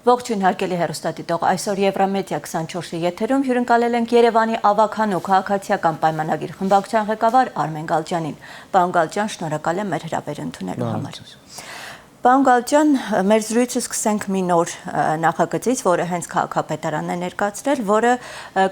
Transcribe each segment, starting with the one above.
Ողջույն հարգելի հեռուստադիտող, այսօր Եվրամեդիա 24-ի եթերում հյուրընկալել ենք Երևանի ավագանու քաղաքացիական պայմանագիր խմբակցության ղեկավար Արմեն Գալջյանին։ Պարոն Գալջյան, շնորհակալ եմ մեր հրավերը ընդունելու համար։ Պարոն Գալջյան, մեր զրույցը սկսենք մի նոր նախագծից, որը հենց քաղաքապետարանն է ներկայացրել, որը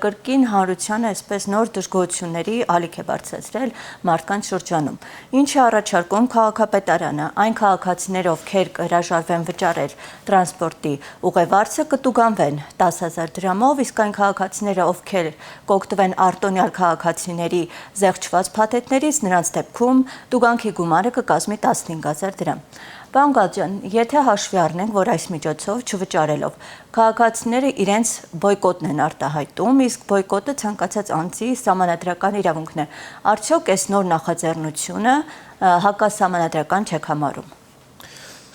կրկին հանրությանը այսպես նոր դժգոհությունների ալիք է բարձրացրել մարդկանց շրջանում։ Ինչ է առաջարկում քաղաքապետարանը, այն քաղաքացիները, ովքեր հրաժարվեն վճարել տրանսպորտի ուղևորը կտուգանվեն 10,000 դրամով, իսկ այն քաղաքացիները, ովքեր կօգտվեն արտոնյալ քաղաքացիների զեղչված փաթեթներից, նրանց դեպքում տուգանքի գումարը կկազմի 15,000 դրամ։ Պարոն Գալջյան, եթե հաշվի առնենք, որ այս միջոցով չվճարելով քաղաքացիները իրենց բոյկոտն են արտահայտում, իսկ բոյկոտը ցանկացած անձի սահմանադրական իրավունքն է, արդյոք այս նոր նախաձեռնությունը հակասահմանադրական չեք համարում։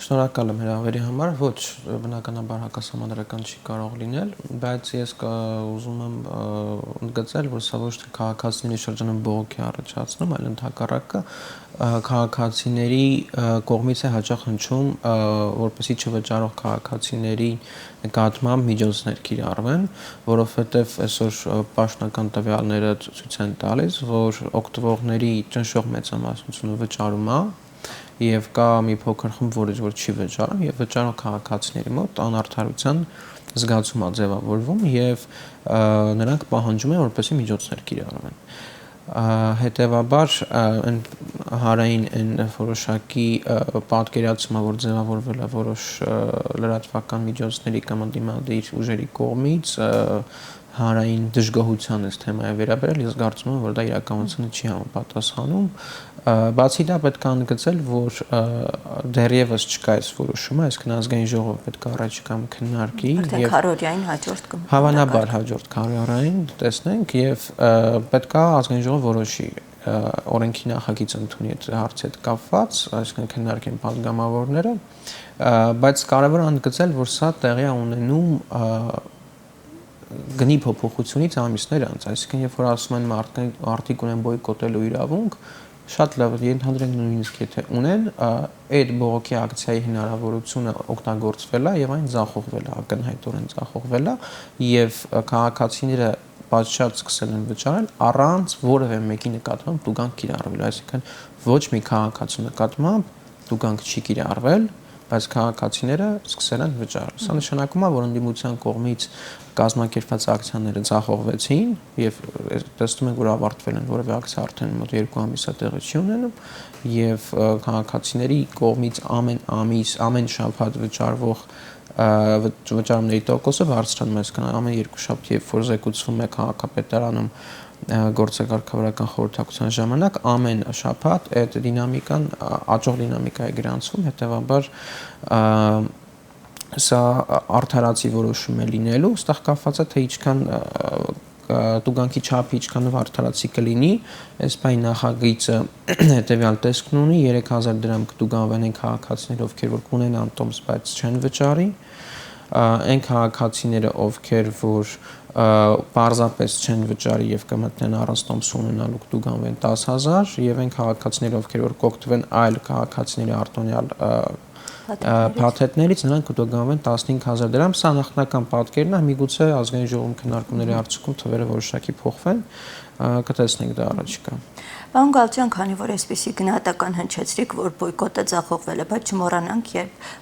Շնորհակալ եմ հրավերի համար, ոչ, բնականաբար հակասահմանադրական չի կարող լինել, բայց ես ուզում եմ ընդգծել, որ սա ոչ թե քաղաքացիների շրջանում բողոք է առաջացնում, այլ ընդհակառակը քաղաքացիների կողմից է հաճախ հնչում, որպեսզի չվճարող քաղաքացիների նկատմամբ միջոցներ կիրառվեն, որովհետև այսօր պաշտոնական տվյալները ցույց են տալիս, որ օգտվողների ճնշող մեծամասնությունը վճարում է, եւ կա մի փոքր խումբ, որ չի վճարում, եւ վճարող քաղաքացիների մոտ անարդարության զգացում է ձևավորվում եւ նրանք պահանջում են, որպեսզի միջոցներ կիրառվեն։ Հետևաբար հարային այն որոշակի պատկերացումը, որ ձևավորվել է որոշ լրատվական միջոցների կամ ընդդիմադիր ուժերի կողմից, հարային դժգոհության այս թեմայը վերաբերել, ես կարծում եմ, որ դա իրականությանը չի համապատասխանում։ Բացի դա պետք է ընդգծել, որ դեռևս չկա այս որոշումը, այսինքն ազգային ժողովը պետք է առաջիկայում քննարկի եւ քարոզիային հաջորդ կմ։ Հավանաբար հաջորդ քարոզիային տեսնենք եւ պետք է ազգային ժողովը որոշի օրենքի նախագիծ ընդունի այդ հարցի հետ կապված, այսինքն քննարկեն падգամավորները, բայց կարևոր է ընդգծել, որ սա տեղի է ունենում գնի փոփոխությունից ամիսներ անց, այսինքն երբ որ ասում են մարդիկ ունեն բոյկոտելու իրավունք, շատ լավ ենթադրենք նույնիսկ եթե ունեն, այդ բողոքի ակցիայի հնարավորությունը օգտագործվել է եւ այն ձախողվել է, ակնհայտորեն ձախողվել է եւ քաղաքացիները պատշաճ սկսել են վճարել առանց որևէ մեկի նկատմամբ տուգանք կիրառվելու, այսինքն ոչ մի քաղաքացու նկատմամբ տուգանք չի կիրառվել, բայց քաղաքացիները սկսել են վճարել։ Սա նշանակում է, որ ընդդիմության կողմից կազմակերպված ակցիաները ձախողվեցին եւ տեսնում ենք, որ ավարտվել են, որովհետեւ ակցիա արդեն մոտ 2 ամիս է տեղի չի ունենում եւ քաղաքացիների կողմից ամեն ամիս, ամեն շաբաթ վճարվող վճարումների տոկոսը բարձրանում է, այսինքն ամեն 2 շաբթ, երբ որ զեկուցվում է քաղաքապետարանում գործակարգավորական խորհրդակցության ժամանակ ամեն շաբաթ այդ դինամիկան աճող դինամիկա է գրանցվում, հետեւաբար սա արդարացի որոշում է լինելու, ստեղ կապված է թե ինչքան տուգանքի չափը ինչքանով արդարացի կլինի, այս բանի նախագիծը հետեւյալ տեսքն ունի 3,000 դրամ կտուգանվեն այն քաղաքացիները, ովքեր որ կունենան տոմս, բայց չեն վճարի, այն քաղաքացիները, ովքեր որ պարզապես չեն վճարի եւ կմտնեն առանց տոմս ունենալու կտուգանվեն 10,000 եւ այն քաղաքացիները, ովքեր որ կօգտվեն այլ քաղաքացիների արտոնյալ փաթեթներից, նրանք կտուգանվեն 15,000 դրամ, սա նախնական պատկերն է, միգուցե ազգային ժողովում քննարկումների արդյունքում թվերը որոշակի փոխվեն, կտեսնենք դա առաջիկա։ Պարոն Գալջյան, քանի որ այսպիսի գնահատական հնչեցրիք, որ բոյկոտը ձախողվել է, բայց չմոռանանք,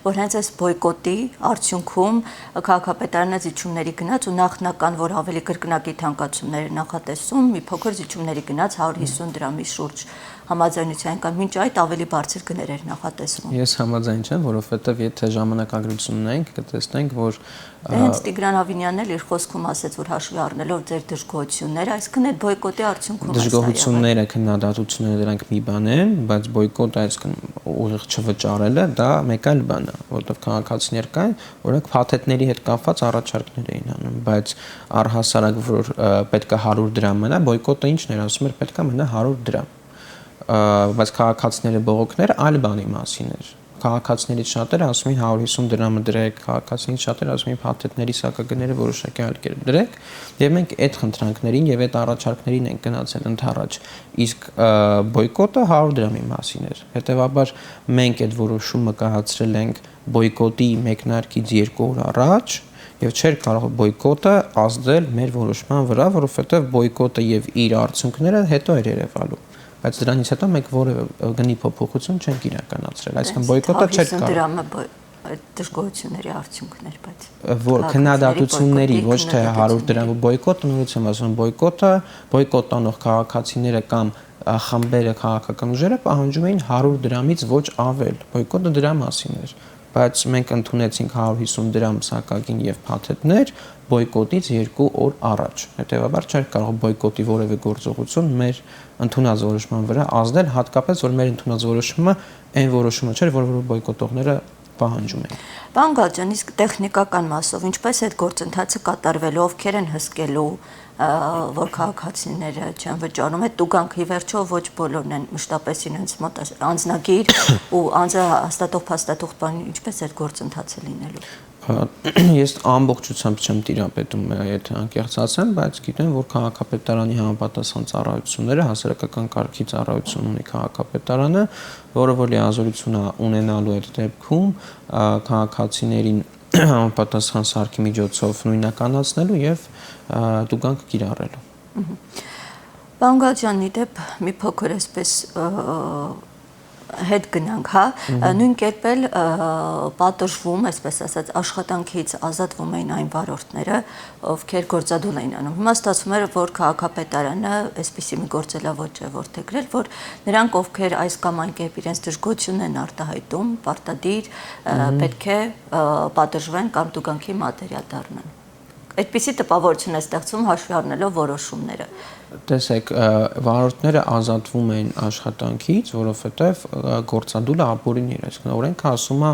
որ հենց այս բոյկոտի արդյունքում քաղաքապետարանը զիջումների գնաց ու նախնական, որ ավելի կրկնակի թանկացումներ նախատեսում, մի փոքր զիջումների գնաց 150 դրամի շուրջ համաձայնության կամ մինչ այդ ավելի բարձր գներ էր նախատեսվում։ Ես համաձայն չեմ, որովհետև եթե ժամանակագրություն ունենք, կտեսնենք, որ հենց Տիգրան Ավինյանն էլ իր խոսքում ասաց, որ հաշվի առնելով ձեր դժգոհությունները, այսինքն այդ բոյկոտի արդյունքում դժգոհությունները, քննադատությունները դրանք մի բան են, բայց բոյկոտը, այսինքն ուղիղ չվճարելը, դա մեկ այլ բան է, որովհետև քաղաքացիներ կային, օրինակ փաթեթների հետ կապված առաջարկներ էին անում, բայց առհասարակ որ պետք է 100 դրամ մնա, բոյկոտը ինչն էր ասում էր պետք է մնա 100 դրամ, բայց քաղաքացիների բողոքները այլ բանի մասին էր։ քաղաքացիներից շատերը ասում են 150 դրամը դրեք, քաղաքացիներից շատերը ասում են փաթեթների սակագները որոշակի այլ կերպ դրեք, եւ մենք այդ խնդրանքներին եւ այդ առաջարկներին ենք գնացել ընդառաջ։ Իսկ բոյկոտը 100 դրամի մասին էր։ Հետեւաբար մենք այդ որոշումը կայացրել ենք բոյկոտի մեկնարկից 2 օր առաջ եւ չէր կարող բոյկոտը ազդել մեր որոշման վրա, որովհետեւ բոյկոտը եւ իր արդյունքները հետո էր երևալու։ Բայց դրանից հետո մենք որևէ գնի փոփոխություն չենք իրականացրել, այսինքն բոյկոտը չէր կարող դժգոհությունների արդյունքներ, բայց քննադատությունների ոչ թե 100 դրամ բոյկոտը, նորից եմ ասում, բոյկոտ անող քաղաքացիները կամ խմբերը քաղաքական ուժերը պահանջում էին 100 դրամից ոչ ավել։ Բոյկոտը դրա մասին էր, բայց մենք ընդունեցինք 150 դրամ սակագին եւ փաթեթներ բոյկոտից 2 օր առաջ։ Հետեւաբար չէր կարող բոյկոտի որևէ գործողություն մեր ընդունած որոշման վրա ազդել, հատկապես որ մեր ընդունած որոշումը այն որոշումը չէր, որ բոյկոտողները պահանջում են։ Պարոն Գալաջյան, իսկ տեխնիկական մասով ինչպես է այդ գործընթացը կատարվելու, ովքեր են հսկելու, որ քաղաքացիները չեն վճարում, այդ տուգանքի վերջով ոչ բոլորն են մշտապես իրենց մոտ անձնագիր ու անձահաստատող փաստաթուղթ բան, ինչպես այդ գործընթացը լինելու։ Ես ամբողջությամբ չեմ տիրապետում այդ անկեղծ ասեմ, բայց գիտեմ, որ քաղաքապետարանի համապատասխան ծառայությունները հասարակական կարգի ծառայություն ունի քաղաքապետարանը, որը որ լիազորություն ունենալու այդ դեպքում քաղաքացիներին համապատասխան սարքի միջոցով նույնականացնելու եւ տուգանք կիրառելու։ Պարոն Գալաջյան, իդեպ մի փոքր այսպես հետ գնանք, հա, նույն կերպ էլ պատժվում, այսպես ասած, աշխատանքից ազատվում էին այն վարորդները, ովքեր գործադուլ էին անում։ Հիմա ստացվում է, որ քաղաքապետարանը այսպիսի մի գործելավոճ է որդեգրել, որ նրանք, ովքեր այս կամ այն կերպ իրենց դժգոհությունն են արտահայտում, պարտադիր պետք է պատժվեն կամ տուգանքի մատերիալ դառնան։ Այդպիսի տպավորություն է ստեղծում հաշվի առնելով որոշումները։ Տեսեք, վարորդները ազատվում են աշխատանքից, որովհետև գործադուլը ապօրինի է, այսինքն օրենքը ասում է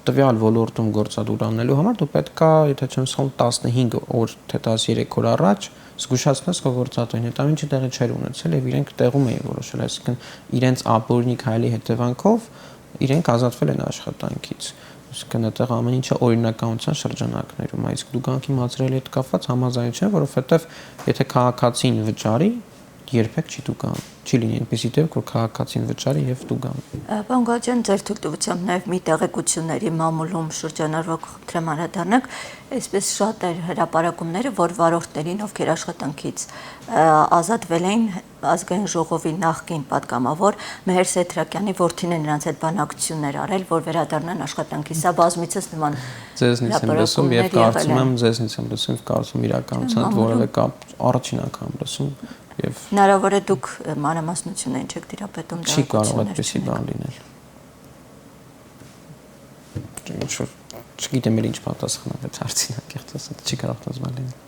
տվյալ ոլորտում գործադուլ անելու համար դու պետք է, եթե չեմ սխալվում, 15 օր թե 13 օր առաջ զգուշացնես քո գործատուին, այդ ամենը տեղի չէր ունեցել եւ իրենք տեղում էին որոշել, այսինքն իրենց ապօրինի քայլի հետևանքով իրենք ազատվել են աշխատանքից։ Այսինքն այդտեղ ամեն ինչը օրինականության շրջանակներում է, իսկ տուգանքի մատերիալի հետ կապված համաձայն չեմ, որովհետև եթե քաղաքացին վճարի, երբեք չի տուգան, չի լինի այնպեսի դեպք, որ քաղաքացին վճարի եւ տուգան։ Պարոն Գալաջյան, ձեր թույլտվությամբ նաեւ մի տեղեկությունների մամուլում շրջանառվող խնդրեմ անդրադառնանք, այսպես շատ էր հրապարակումները, որ վարորդներին, ովքեր աշխատանքից ազատվել էին, ազգային ժողովի նախկին պատգամավոր Մեհեր Սեթրակյանի որդին է նրանց հետ բանակցություններ արել, որ վերադառնան աշխատանքի։ Սա բազմիցս նման ձեզնից եմ լսում եւ կարծում եմ ձեզնից եմ լսում, կարծում իրականության հետ որևէ կապ առաջին անգամ լսում եւ հնարավոր է դուք մանրամասնություններին չեք տիրապետում դա։ Չի կարող այդպեսի բան լինել։ Չգիտեմ ինչ պատասխանել այդ հարցին, անկեղծ ասած, չի կարող այդպես բան լինել։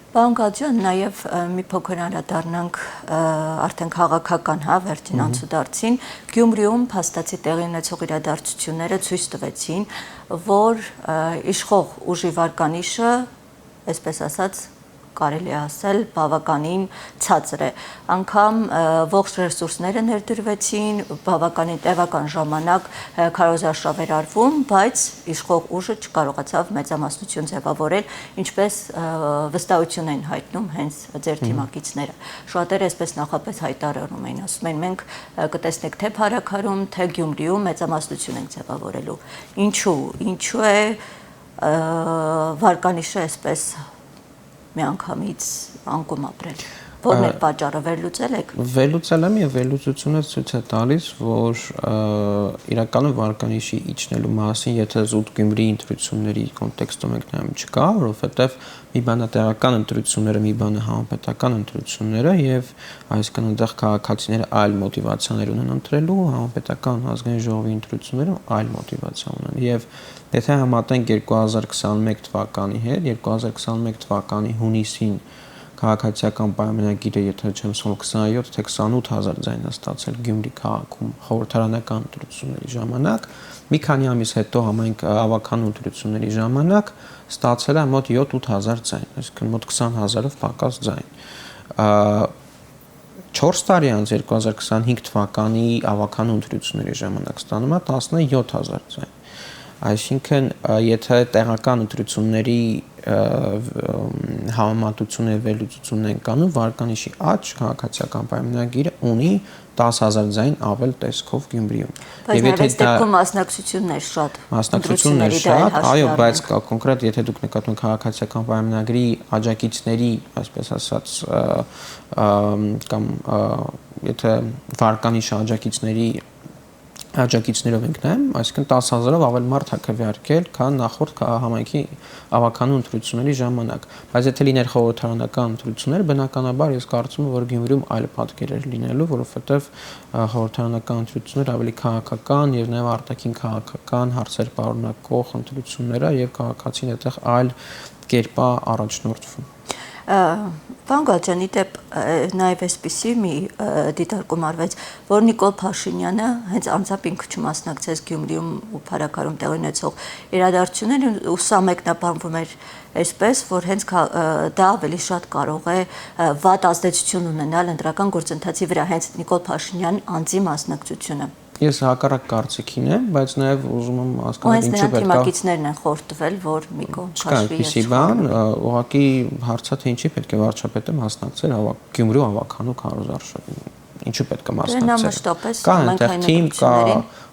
Պարոն Գալաջյան, նաև մի փոքր անդրադառնանք արդեն քաղաքական, հա, վերջին անցուդարձին, Գյումրիում փաստացի տեղի ունեցող իրադարձությունները ցույց տվեցին, որ իշխող ուժի վարկանիշը, այսպես ասած, կարելի է ասել, բավականին ցածր է։ Անգամ ողջ ռեսուրսները ներդրվեցին, բավականին տևական ժամանակ քարոզարշավ էր արվում, բայց իշխող ուժը չկարողացավ մեծամասնություն ձևավորել, ինչպես վստահություն են հայտնում հենց ձեր թիմակիցները։ Շատերը այսպես նախապես հայտարարում էին, ասում են մենք կտեսնենք թե Փարաքարում, թե Գյումրիում մեծամասնություն ենք ձևավորելու։ Ինչու է վարկանիշը այսպես միանգամից անկում ապրել։ Որն է պատճառը, վերլուծել եք։ Վերլուծել եմ եւ վերլուծությունը ցույց է տալիս, որ իրականում վարկանիշի իջնելու մասին, եթե զուտ Գյումրիի ընտրությունների կոնտեքստում ենք նայում, չկա, որովհետեւ մի բան է տեղական ընտրությունները, մի բան է համապետական ընտրությունները եւ այսինքն այնտեղ քաղաքացիները այլ մոտիվացիաներ ունեն ընտրելու, համապետական ազգային ժողովի ընտրությունները այլ մոտիվացիա ունեն եւ եթե համատենք 2021 թվականի հետ, 2021 թվականի հունիսին քաղաքացիական պայմանագիրը, եթե չեմ սխալվում, 27 թե 28000 ձայն է ստացել Գյումրի քաղաքում խորհրդարանական ընտրությունների ժամանակ, մի քանի ամիս հետո համայնք ավականու ընտրությունների ժամանակ ստացել է մոտ 7-8000 ձայն, այսինքն մոտ 20000-ով պակաս ձայն։ 4 տարի անց 2025 թվականի ավականու ընտրությունների ժամանակ ստանում է 17000 ձայն։ Այսինքն, եթե տեղական ընտրությունների համեմատությունը եւ վերլուծությունն են կանում, վարկանիշի աճ քաղաքացիական պայմանագիրը ունի 10000 ձայն ավել տեսքով Գյումրիում։ Եվ եթե դա մասնակցություններ շատ, այո, բայց կոնկրետ եթե դուք նկատում եք քաղաքացիական պայմանագրի աջակիցների, այսպես ասած, կամ եթե վարկանիշ աջակիցներով ենք նայում, այսինքն 10000-ով ավել մարդ է քվեարկել, քան նախորդ համայնքի ավականու ընտրությունների ժամանակ։ Բայց եթե լիներ խորհրդարանական ընտրություններ, բնականաբար ես կարծում եմ, որ Գյումրիում այլ պատկեր էր լինելու, որովհետև խորհրդարանական ընտրությունները ավելի քաղաքական եւ նաեւ արտաքին քաղաքական հարցեր պարունակող ընտրություններ է եւ քաղաքացին այդտեղ այլ կերպ է առաջնորդվում։ Պարոն Գալջյանի դեպ նաև այսպիսի մի դիտարկում արվեց, որ Նիկոլ Փաշինյանը հենց անձամբ ինքը չմասնակցեց Գյումրիում ու Փարաքարում տեղի ունեցող իրադարձություններին, ու սա մեկնաբանվում էր այսպես, որ հենց դա ավելի շատ կարող է վատ ազդեցություն ունենալ ընտրական գործընթացի վրա, հենց Նիկոլ Փաշինյան անձի մասնակցությունը։ Ես հակառակ կարծիքին եմ, բայց նաև ուզում եմ հասկանալ ինչու պետք է թիմակիցներն են խորտ տվել, որ մի կողմ քաշվի։ Այսպիսի բան, ուղղակի հարցը թե ինչի պետք է վարչապետը մասնակցել Գյումրու ավականու քարոզարշավին։ Ինչու պետք է մասնակցել։ Կա այնտեղ թիմ, կա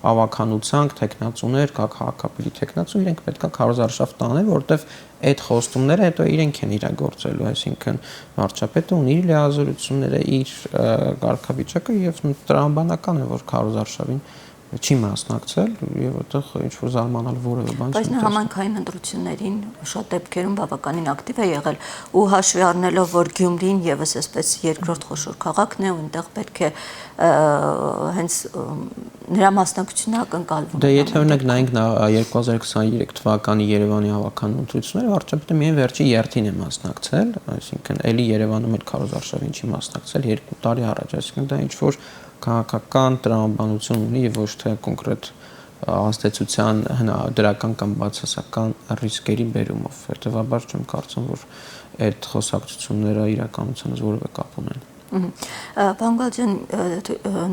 ավականուցանք, տեխնացուներ, կա քաղաքապետի տեխնացու, իրենք պետք է քարոզարշավ տանեն, որովհետև այդ խոստումները հետո իրենք են իրագործելու, այսինքն վարչապետը ունի իր լիազորությունները, իր կարգավիճակը եւ տրամաբանական է, որ քարոզարշավին չի մասնակցել եւ այդտեղ ինչ որ զարմանալ որևէ բան չի։ Բայց նա համայնքային ընտրություններին շատ դեպքերում բավականին ակտիվ է եղել ու հաշվի առնելով, որ Գյումրին եւս այսպես երկրորդ խոշոր քաղաքն է ու այնտեղ պետք է հենց նրա մասնակցությունը ակնկալվում։ Դե եթե օրինակ նայենք 2023 թվականի Երևանի ավականու ընտրությունները, վարչապետը միայն վերջի երթին է մասնակցել, այսինքն էլի Երևանում էլ քարոզարշավին չի մասնակցել 2 տարի առաջ, այսինքն դա ինչ որ քաղաքական տրամաբանություն ունի եւ ոչ թե կոնկրետ ազդեցության դրական կամ բացասական ռիսկերի բերումով։ Հետևաբար չեմ կարծում, որ այդ խոսակցությունները իրականությունից որևէ կապ ունեն։ Պարոն Գալջյան,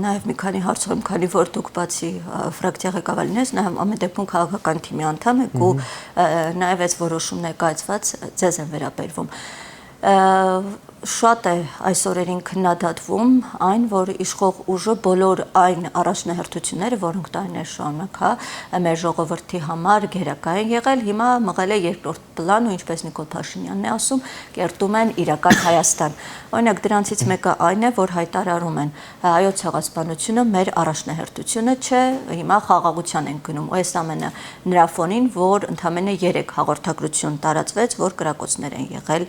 նաև մի քանի հարցում, քանի որ դուք բացի ֆրակցիա ղեկավարին ես, նաև ամեն դեպքում քաղաքական թիմի անդամ եք ու նաև այս որոշում ներկայացված ձեզ են վերաբերվում։ Շատ է այս օրերին քննադատվում այն, որ իշխող ուժը բոլոր այն առաջնահերթությունները, որոնք տարիներ շարունակ մեր ժողովրդի համար գերակա են եղել, հիմա մղել է երկրորդ պլան ու ինչպես Նիկոլ Փաշինյանն է ասում, կերտում են իրական Հայաստան։ Օրինակ դրանցից մեկը այն է, որ հայտարարում են հայոց ցեղասպանությունը մեր առաջնահերթությունը չէ, հիմա խաղաղության են գնում։ Ու այս ամենը նրա ֆոնին, որ ընդամենը 3 հաղորդագրություն տարածվեց, որ կրակոցներ են եղել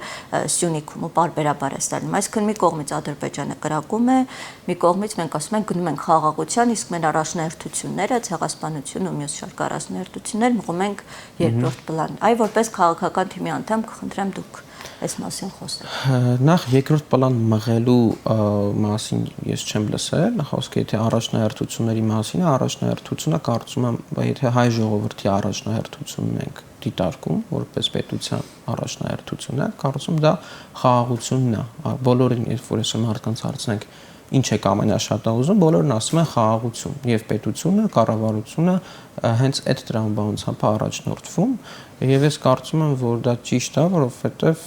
Սյունիքում ու պարբերաբար ստանում։ Այսինքն մի կողմից Ադրբեջանը կրակում է, մի կողմից մենք ասում ենք գնում ենք խաղաղության, իսկ մեր առաջնահերթությունները, ցեղասպանությունը ու մյուս շարք առաջնահերթություններ մղում ենք երկրորդ պլան։ Այ որպես քաղաքական թիմի անդամ կխնդրեմ դուք այս մասին խոսեք։ Նախ երկրորդ պլան մղելու մասին ես չեմ լսել, խոսքը եթե առաջնահերթությունների մասին է, առաջնահերթությունը կարծում եմ, եթե հայ ժողովրդի առաջնահերթությունն ենք դիտարկում, որպես պետության առաջնահերթություն է, կարծում դա խաղաղությունն է։ Բոլորին, երբ որ ես մարդկանց հարցնենք, ինչ եք ամենաշատը ուզում, բոլորն ասում են խաղաղություն, եւ պետությունը, կառավարությունը հենց այդ տրամաբանությամբ առաջնորդվում, եւ ես կարծում եմ, որ դա ճիշտ է, որովհետեւ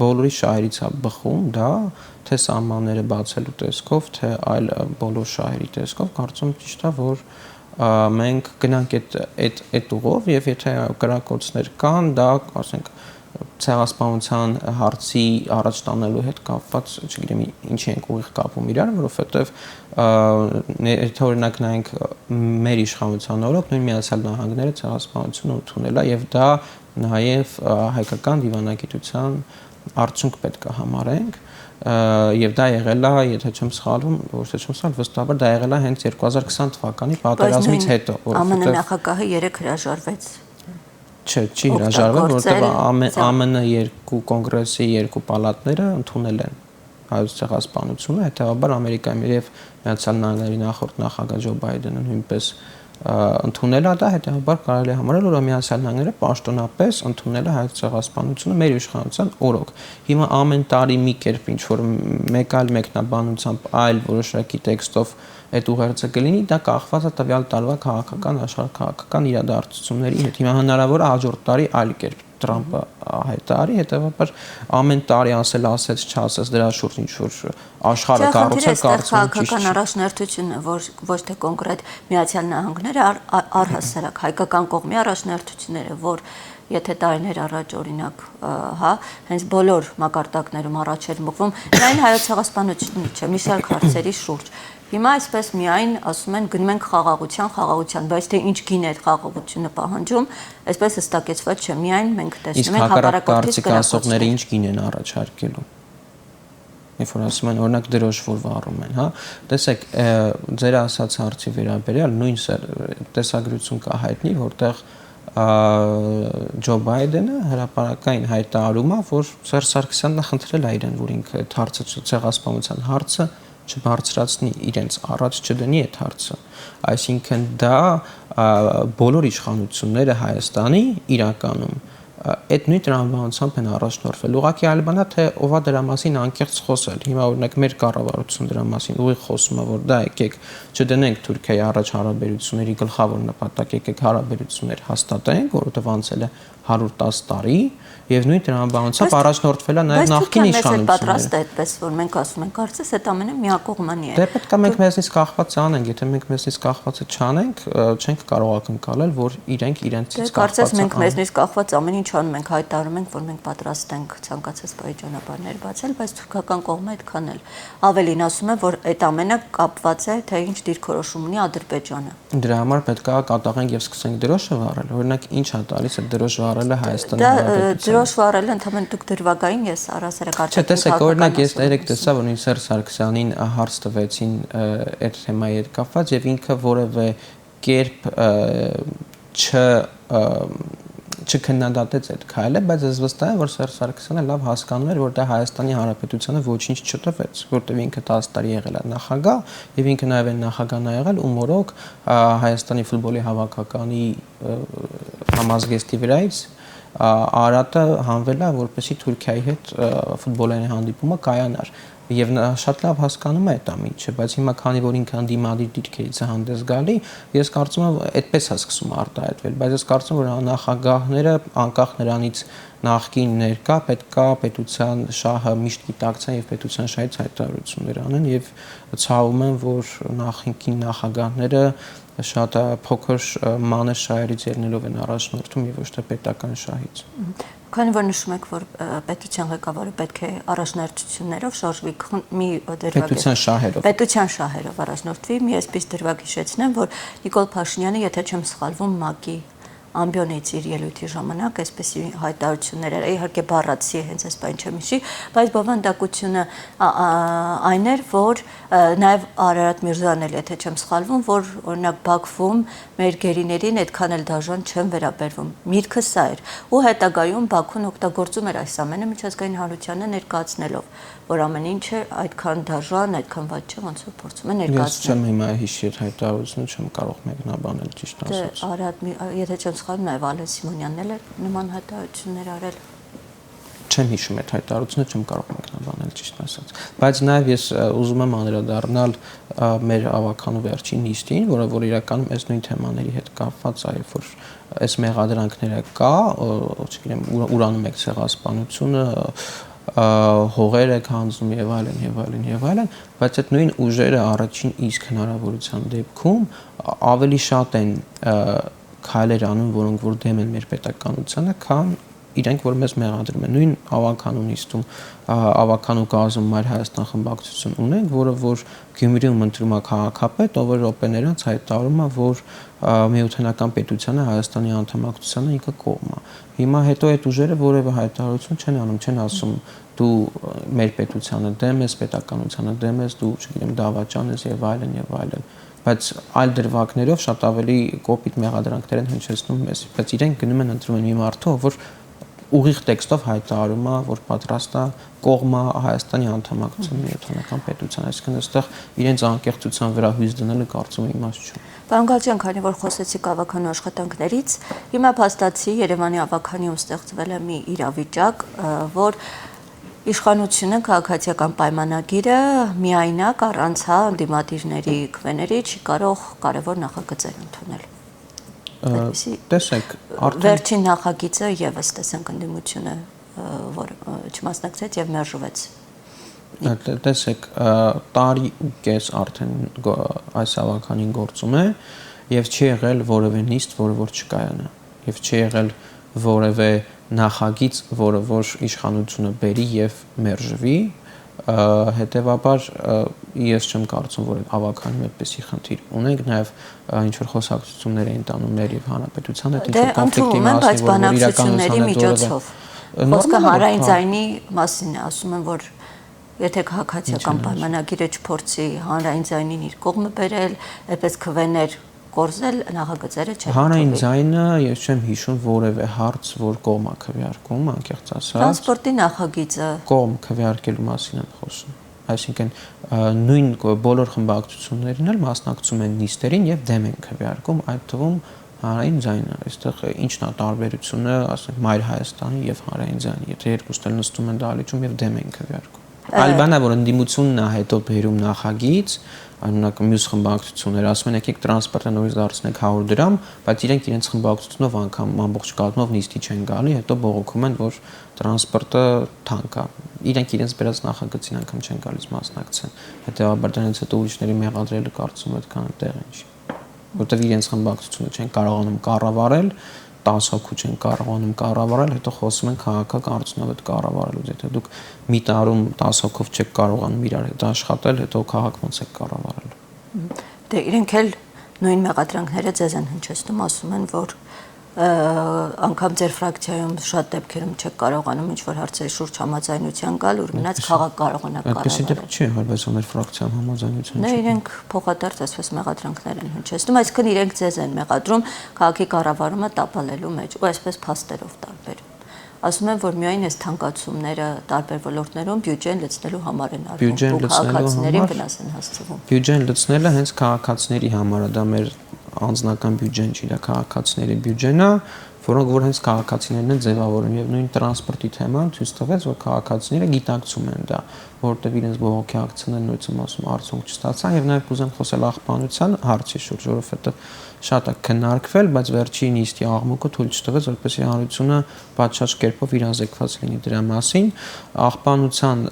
բոլորի շահերից է բխում դա, թե սահմանները բացելու տեսքով, թե այլ բոլոր շահերի տեսքով, կարծում եմ ճիշտ է, որ մենք գնանք այդ ուղով եւ եթե կրակոցներ կան, դա, ասենք, ցեղասպանության հարցի առաջ տանելու հետ կապված, չգիտեմ, ինչի ենք ուղիղ կապում իրար, որովհետեւ եթե օրինակ նայենք մեր իշխանության օրոք, նույն Միացյալ Նահանգները ցեղասպանությունը ընդունել է եւ դա նաեւ հայկական դիվանագիտության արդյունք պետք է համարենք եւ դա եղել է, եթե չեմ սխալվում, ոչ թե չեմ սխալ, վստահաբար դա եղել է հենց 2020 թվականի պատերազմից հետո, որովհետեւ ԱՄՆ նախագահը 3 հրաժարվեց։ Չէ, չի հրաժարվել, որովհետեւ ԱՄՆ երկու կոնգրեսի երկու պալատները ընդունել են հայոց ցեղասպանությունը, հետեւաբար Ամերիկայի եւ Միացյալ Նահանգների նախորդ նախագահ Ջո Բայդենը նույնպես ընդունելը, դա հետեւաբար կարելի է համարել, որ Միացյալ Նահանգները պաշտոնապես ընդունել է հայոց ցեղասպանությունը մեր իշխանության օրոք։ Հիմա ամեն տարի մի կերպ ինչ որ մեկ այլ մեկնաբանությամբ այլ որոշակի տեքստով այդ ուղերձը կլինի, դա կախված է տվյալ տարվա քաղաքական աշխարհաքաղաքական իրադարձությունների հետ։ Հիմա հնարավոր է հաջորդ տարի այլ կերպ Թրամփը հայտարարի, հետեւաբար ամեն տարի ասեց, չասեց դրա շուրջ ինչ որ աշխարհը կառուցել քաղաքական առաջնորդությունը, որ ոչ թե կոնկրետ Միացյալ Նահանգները, առհասարակ հայկական կողմի առաջնորդությունները, որ եթե տարիներ առաջ օրինակ, հա, հենց բոլոր մակարդակներում առաջ էր մղվում, միայն հայոց ցեղասպանությունը չէ, մի շարք հարցերի շուրջ։ Հիմա այսպես միայն ասում են գնում ենք խաղաղության, բայց թե ինչ գին է այդ խաղաղությունը պահանջում, այսպես հստակեցված չէ, միայն մենք տեսնում ենք հակառակորդից կրակոցները ինչ գին են առաջարկելու։ Երբ որ ասում են օրինակ դրոշվոր վառում են, հա, տեսեք, ձեր ասած հարցի վերաբերյալ նույն տեսագրություն կա հայտնի, որտեղ Ջո Բայդենը հրապարակային հայտարարում է, որ Սերժ Սարգսյանն խնդրել է իրեն, որ ինքը այդ հարցը ցեղասպանության հարցը չբարձրացնի, իրենց առաջ չդնի այդ հարցը։ Այսինքն դա բոլոր իշխանությունները Հայաստանի իրականում այդ նույն տրամաբանությամբ են առաջնորդվել։ Ուղղակի այլ բան է, թե ով է դրա մասին անկեղծ խոսել։ Հիմա օրինակ մեր կառավարությունը դրա մասին ուղիղ խոսում է, որ դա եկեք չդնենք Թուրքիայի առաջ հարաբերությունների գլխավոր նպատակ, եկեք հարաբերություններ հաստատենք, որովհետև անցել է 110 տարի, եւ նույն տրամաբանությամբ առաջնորդվել է նաեւ նախկին իշխանությունները։ Պատրաստ է այդպես, որ մենք ասում ենք, կարծես այդ ամենը միակողմանի է։ Դե պետք է մենք մեզնից կախված անենք, եթե մենք մեզնից կախվածը չանենք, չենք կարող ակնկալել, որ իրենք իրենցից կախված կարծես մենք մեզնից կախված ամեն ինչ անում ենք, հայտարարում ենք, որ մենք պատրաստ ենք ցանկացած բայի ճանապարհներ բացել, բայց թուրքական կողմը այդքան էլ ավելին ասում է, որ այդ ամենը կապված է, թե ինչ դիրքորոշում ունի Ադրբեջանը։ Դրա համար պետք է կատաղենք եւ սկսենք դրոշը վառել։ Օրինակ ինչ է տալիս այդ դրոշ վառելը Հայաստանի Հանրապետության։ Դրոշ վառելը ընդհանրեն դուք դրվագային, ես առասարակ արդեն։ Չէ, տեսեք, օրինակ ես երեք տեսա, որ ինձ Սերժ Սարգսյանին հարց տվեցին այդ թեմայի հետ կապված եւ ինքը որևէ կերպ չքննադատեց այդ քայլը, բայց ես վստահ եմ, որ Սերժ Սարգսյանը լավ հասկանում էր, որ դա Հայաստանի Հանրապետությանը ոչինչ չտվեց, որտեղ ինքը 10 տարի եղել է նախագահ եւ ինքը նաեւ այն նախագահն է եղել, ում օրոք Հայաստանի ֆուտբոլի հավաքականի համազգեստի վրայից Արարատը հանվել է, որպեսզի Թուրքիայի հետ ֆուտբոլային հանդիպումը կայանար։ Եվ նա շատ լավ հասկանում է այդ ամիջը, բայց հիմա քանի որ ինքը անդիմադիր դիրքերից է հանդես գալի, ես կարծում եմ այդպես է սկսում արտահայտվել, բայց ես կարծում եմ, որ նախագահները անկախ նրանից նախկին ներկա պետք է պետության շահը միշտ գիտակցեն եւ պետության շահից հայտարարություններ անեն եւ ցավում եմ, որ նախկին նախագահները շատ փոքր մանր շահերից ելնելով են առաջնորդում եւ ոչ թե պետական շահից։ Քանի որ նշում եք, որ պետության ղեկավարը պետք է առաջնորդություններով շարժվի մի դրվագ պետության շահերով առաջնորդվի, մի այսպես դրվագ հիշեցնեմ, որ Նիկոլ Փաշինյանը, եթե չեմ սխալվում, ՄԱԿ-ի ամբիոնից իր ելույթի ժամանակ այսպեսի հայտարարություններ էր, իհարկե բառացի հենց այս բան չեմ հիշի, բայց բովանդակությունը այն էր, որ նաև Արարատ Միրզոյանն էլ, եթե չեմ սխալվում, որ օրինակ Բաքվում մեր գերիներին այդքան էլ դաժան չեն վերաբերվում։ Միտքը սա էր, ու հետագայում Բաքուն օգտագործում էր այս ամենը միջազգային հանրությանը ներկայացնելով, որ ամեն ինչը այդքան դաժան, այդքան վատ չէ, ոնց որ փորձում են ներկայացնել։ Ես չեմ հիմա հիշի այդ հայտարարությունը, չեմ կարող մեկնաբանել ճիշտ ասած։ Արարատ, եթե չեմ սխալվում, նաև Ալեն Սիմոնյանն էլ նման հայտարարություններ արել։ Չեմ հիշում այդ հայտարարությունը, չեմ կարող մեկնաբանել ճիշտ ասած։ Բայց նաև ես ուզում եմ անդրադառնալ մեր ավականու վերջին նիստին, որ իրականում այս նույն թեմաների հետ կապված է, որ այս մեղադրանքները կա, չգիտեմ, ուրանում եք ցեղասպանությունը, հողեր եք հանձնում եւ այլն եւ այլն եւ այլն, բայց այդ նույն ուժերը առաջին իսկ հնարավորության դեպքում ավելի շատ են քայլեր անում, որոնք որ դեմ են մեր պետականությանը, քան իրենք որ մեզ մեղադրում են։ Նույն ավականու նիստում ավականու կազմում Մայր Հայաստան խմբակցություն ունենք, որը որ Գյումրիում ընտրում է քաղաքապետ, ով րոպեներանց հայտարարում է, որ միութենական պետությանը Հայաստանի անդամակցությանը ինքը կողմ է։ Հիմա հետո այդ ուժերը որևէ հայտարարություն չեն անում, չեն ասում դու մեր պետությանը դեմ ես, պետականությանը դեմ ես, դու չգիտեմ դավաճան ես եւ այլն եւ այլն, բայց այլ դրվագներով շատ ավելի կոպիտ մեղադրանքներ են հնչեցնում մեզ, բայց իրենք գնում են ընտրում են մի մարդու, որ ուղիղ տեքստով հայտարարում է, որ պատրաստ է կողմը Հայաստանի անդամակցության միութանական պետության, այսինքն այստեղ իրենց անկեղծության վրա հույս դնելը կարծում եմ իմաստ չունի։ Պարոն Գալստյան, քանի որ խոսեցիք ավականու աշխատանքներից, հիմա փաստացի Երևանի ավականիում ստեղծվել է մի իրավիճակ, որ իշխանությունը քաղաքացիական պայմանագիրը միայնակ առանց ընդդիմադիրների քվեների չի կարող կարևոր նախագծեր ընդունել։ Տեսեք, վերջին նախագիծը եւս տեսանք ընդդիմությունը, որ չմասնակցեց եւ մերժվեց։ Տեսեք, տարի ու կես արդեն այս ավականին գործում է եւ չի եղել որևէ նիստ, որը որ չկայանա, եւ չի եղել որևէ նախագիծ, որը որ իշխանությունը բերի եւ մերժվի, հետեւաբար ես չեմ կարծում, որ ավականին այդպեսի խնդիր ունենք, նաեւ ինչ որ խոսակցություններ էին տանում մեր եւ հանրապետության հետ, ինչ որ կոնֆլիկտի մասի, որ իրականությունների միջոցով խոսքը հանրային ձայնի մասին է, ասում են, որ եթե քաղաքացիական պայմանագիրը չփորձի հանրային ձայնին իր կողմը բերել, այդպես քվեներ կորզել, նախագծերը չեն։ Հանրային ձայնը ես չեմ հիշում որևէ հարց, որ կողմը քվեարկում, անկեղծ ասած։ Տրանսպորտի նախագիծը կողմ քվեարկելու մասին եմ խոսում։ Այսինքն նույն բոլոր խմբակցություններն էլ մասնակցում են նիստերին եւ դեմ են քվեարկում, այդ թվում հանրային ձայնը, այստեղ ի՞նչն է տարբերությունը, ասենք Մայր Հայաստանի եւ հանրային ձայնի, եթե երկուսն էլ նստում են դահլիճում եւ դեմ են քվեարկում։ Այլ բան է, որ ընդդիմությունն է հետո բերում նախագիծ, անունակ մյուս խմբակցություններ ասում են, եկեք տրանսպորտը նորից դարձնենք 100 դրամ, բայց իրենք իրենց խմբակցությունով անգամ ամբողջ կազմով նիստի չեն գալի, հետո բողոքում են, որ տրանսպորտը թանկ է։ Իրենք իրենց բերած նախագծին անգամ չեն գալիս մասնակցեն։ Հետեւաբար դրանից հետո ուրիշների մեղադրելը կարծում եմ այդքան տեղ ինչ։ Որտեւ իրենց խմբակցությունը չեն կարողանում կառավարել, 10 հոգու չեն կարողանում կառավարել, հետո խոսում են քաղաքական արդյունավետ կառավարելուց, եթե դուք մի տարում 10 հոգով չեք կարողանում իրար հետ աշխատել, հետո քաղաք ոնց եք կառավարել։ Դե իրենք էլ նույն մեղադրանքները ձեզ են հնչեցնում, ասում են, որ անգամ ձեր ֆրակցիայում շատ դեպքերում չեք կարողանում ինչ-որ հարցերի շուրջ համաձայնության գալ, որ մնաց քաղաք կարողանակ կառավարել։ Այդպեսի դեպք չի եղել, բայց ոնց ֆրակցիան համաձայնության չի։ Իրենք փոխադարձ այսպես մեղադրանքներ են հնչեցնում, այսինքն իրենք ձեզ են մեղադրում քաղաքի կառավարումը տապալելու մեջ, ու այսպես փաստերով տարբերում։ Ասում են, որ միայն այս թանկացումները տարբեր ոլորտներում բյուջեն լցնելու համար են արվում, ու քաղաքացիներին վնաս են հասցվում։ Բյուջեն լցնելը հենց քաղաքացիների համար է, դա մեր անձնական բյուջեն չի, դա քաղաքացիների բյուջեն է, որոնք որ հենց քաղաքացիներն են ձևավորում եւ նույն տրանսպորտի թեման ցույց տվեց, որ քաղաքացիները գիտակցում են դա, որտեղ իրենց բողոքի ակցիաներն նույնիսկ մասում արդյունք չստացան եւ նաեւ կուզեմ խոսել աղբանության հարցի շուրջ, որովհետեւ շատ է քննարկվել, բայց վերջի նիստի աղմուկը թույլ չտվեց, որպեսզի հանրությունը պատշաճ կերպով իրազեկված լինի դրա մասին։ Աղբանության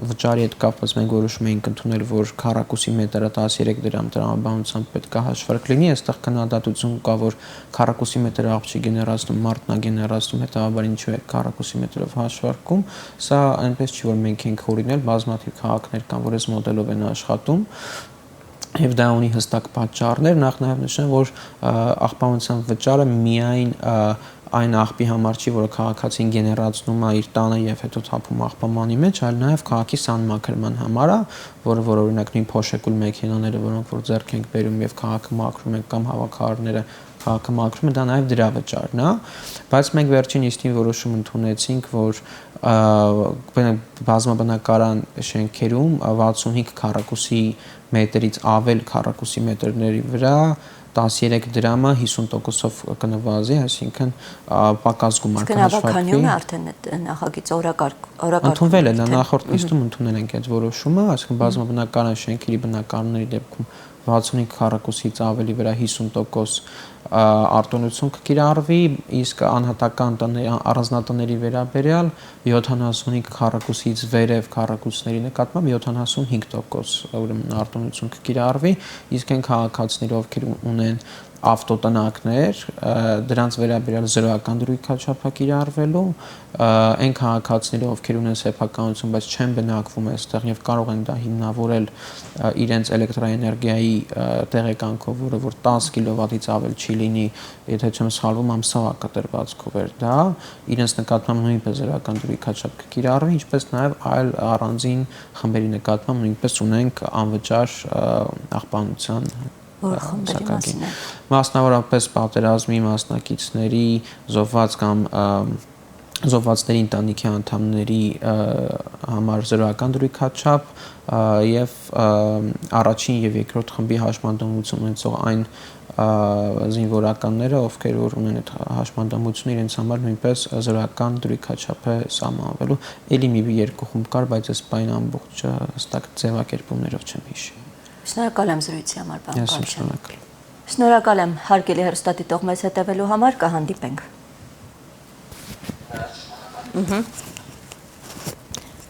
վճարի հետ կապված մենք որոշում էինք ընդունել, որ քառակուսի մետրը 13 դրամ տրամաբանությամբ պետք է հաշվարկ լինի, այստեղ քննադատություն կա, որ քառակուսի մետրը աղբ չի գեներացնում, մարդն է գեներացնում, հետաբար ինչու է քառակուսի մետրով հաշվարկում։ Սա այնպես չի, որ մենք ենք օրինել, բազմաթիվ քաղաքներ կան, որ այս մոդելով են աշխատում։ Եվ դա ունի հստակ պատճառներ, նախ նաև նշեմ, որ աղբանության վճարը միայն այն աղբի համար չի, որը քաղաքացին գեներացնում է իր տանը եւ հետո թափում աղբամանի մեջ, այլ նաև քաղաքի սանմակրման համար է, որը որ օրինակ նույն փոշեկուլ մեքենաները, որոնք որ ձեռք ենք բերում եւ քաղաքը մաքրում ենք կամ հավաքարարները քաղաքը մաքրում է, դա նաև դրա վճարն է, բայց մենք վերջին իստին որոշում ընդունեցինք, որ բազմաբնակարան շենքերում 65 քառակուսի մետրից ավել քառակուսի մետրերի վրա 13 դրամը 50%-ով կնվազի, այսինքն պակաս գումար կհաշվարկվի։ Ավականիում է արդեն նախագիծ օրակարգ ընդունվել է, նա նախորդ նիստում ընդունել ենք այդ որոշումը, այսինքն բազմաբնակարան շենքերի բնակարանների դեպքում 65 քառակուսից ավելի վրա 50% արտոնություն կկիրառվի, իսկ անհատական առանձնատների վերաբերյալ 75 քառակուսից վերև քառակուսների նկատմամբ 75% ուրեմն արտոնություն կկիրառվի, իսկ այն քաղաքացիները, ովքեր ունեն ավտոտնակներ, դրանց վերաբերյալ 0-ական դրույթ չափա կիրառվելու, այն քաղաքացիները, ովքեր ունեն սեփականություն, բայց չեն բնակվում այստեղ եւ կարող են դա հիմնավորել իրենց էլեկտրաէներգիայի տեղեկանքով, որը որ 10 կիլովատից ավել չի լինի, եթե չեմ սխալվում, ամսվա կտրվածքով էր դա, իրենց նկատմամբ նույնպես 0-ական դրույթ չափ կկիրառվի, ինչպես նաեւ այլ առանձին խմբերի նկատմամբ նույնպես ունենք անվճար աղբանության Որ խմբերի մասին է։ Մասնավորապես պատերազմի մասնակիցների զոհվածների ընտանիքի անդամների համար 0-ական դրույքաչափ եւ առաջին եւ երկրորդ խմբի հաշմանդամություն ունեցող այն զինվորականները, ովքեր որ ունեն այդ հաշմանդամությունը, իրենց համար նույնպես 0-ական դրույքաչափ է սահմանվելու։ Էլի մի երկու խումբ կար, բայց այս բանը ամբողջը հստակ ձևակերպումներով չեմ հիշի։ Շնորհակալ եմ զրույցի համար, պարոն Ես Գալստյան։ շնորհակալ։ Շնորհակալ եմ հարգելի հեռուստադիտող մեզ հետևելու համար, կհանդիպենք։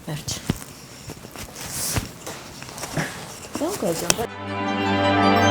Վերջ։ Պարոն Գալստյան,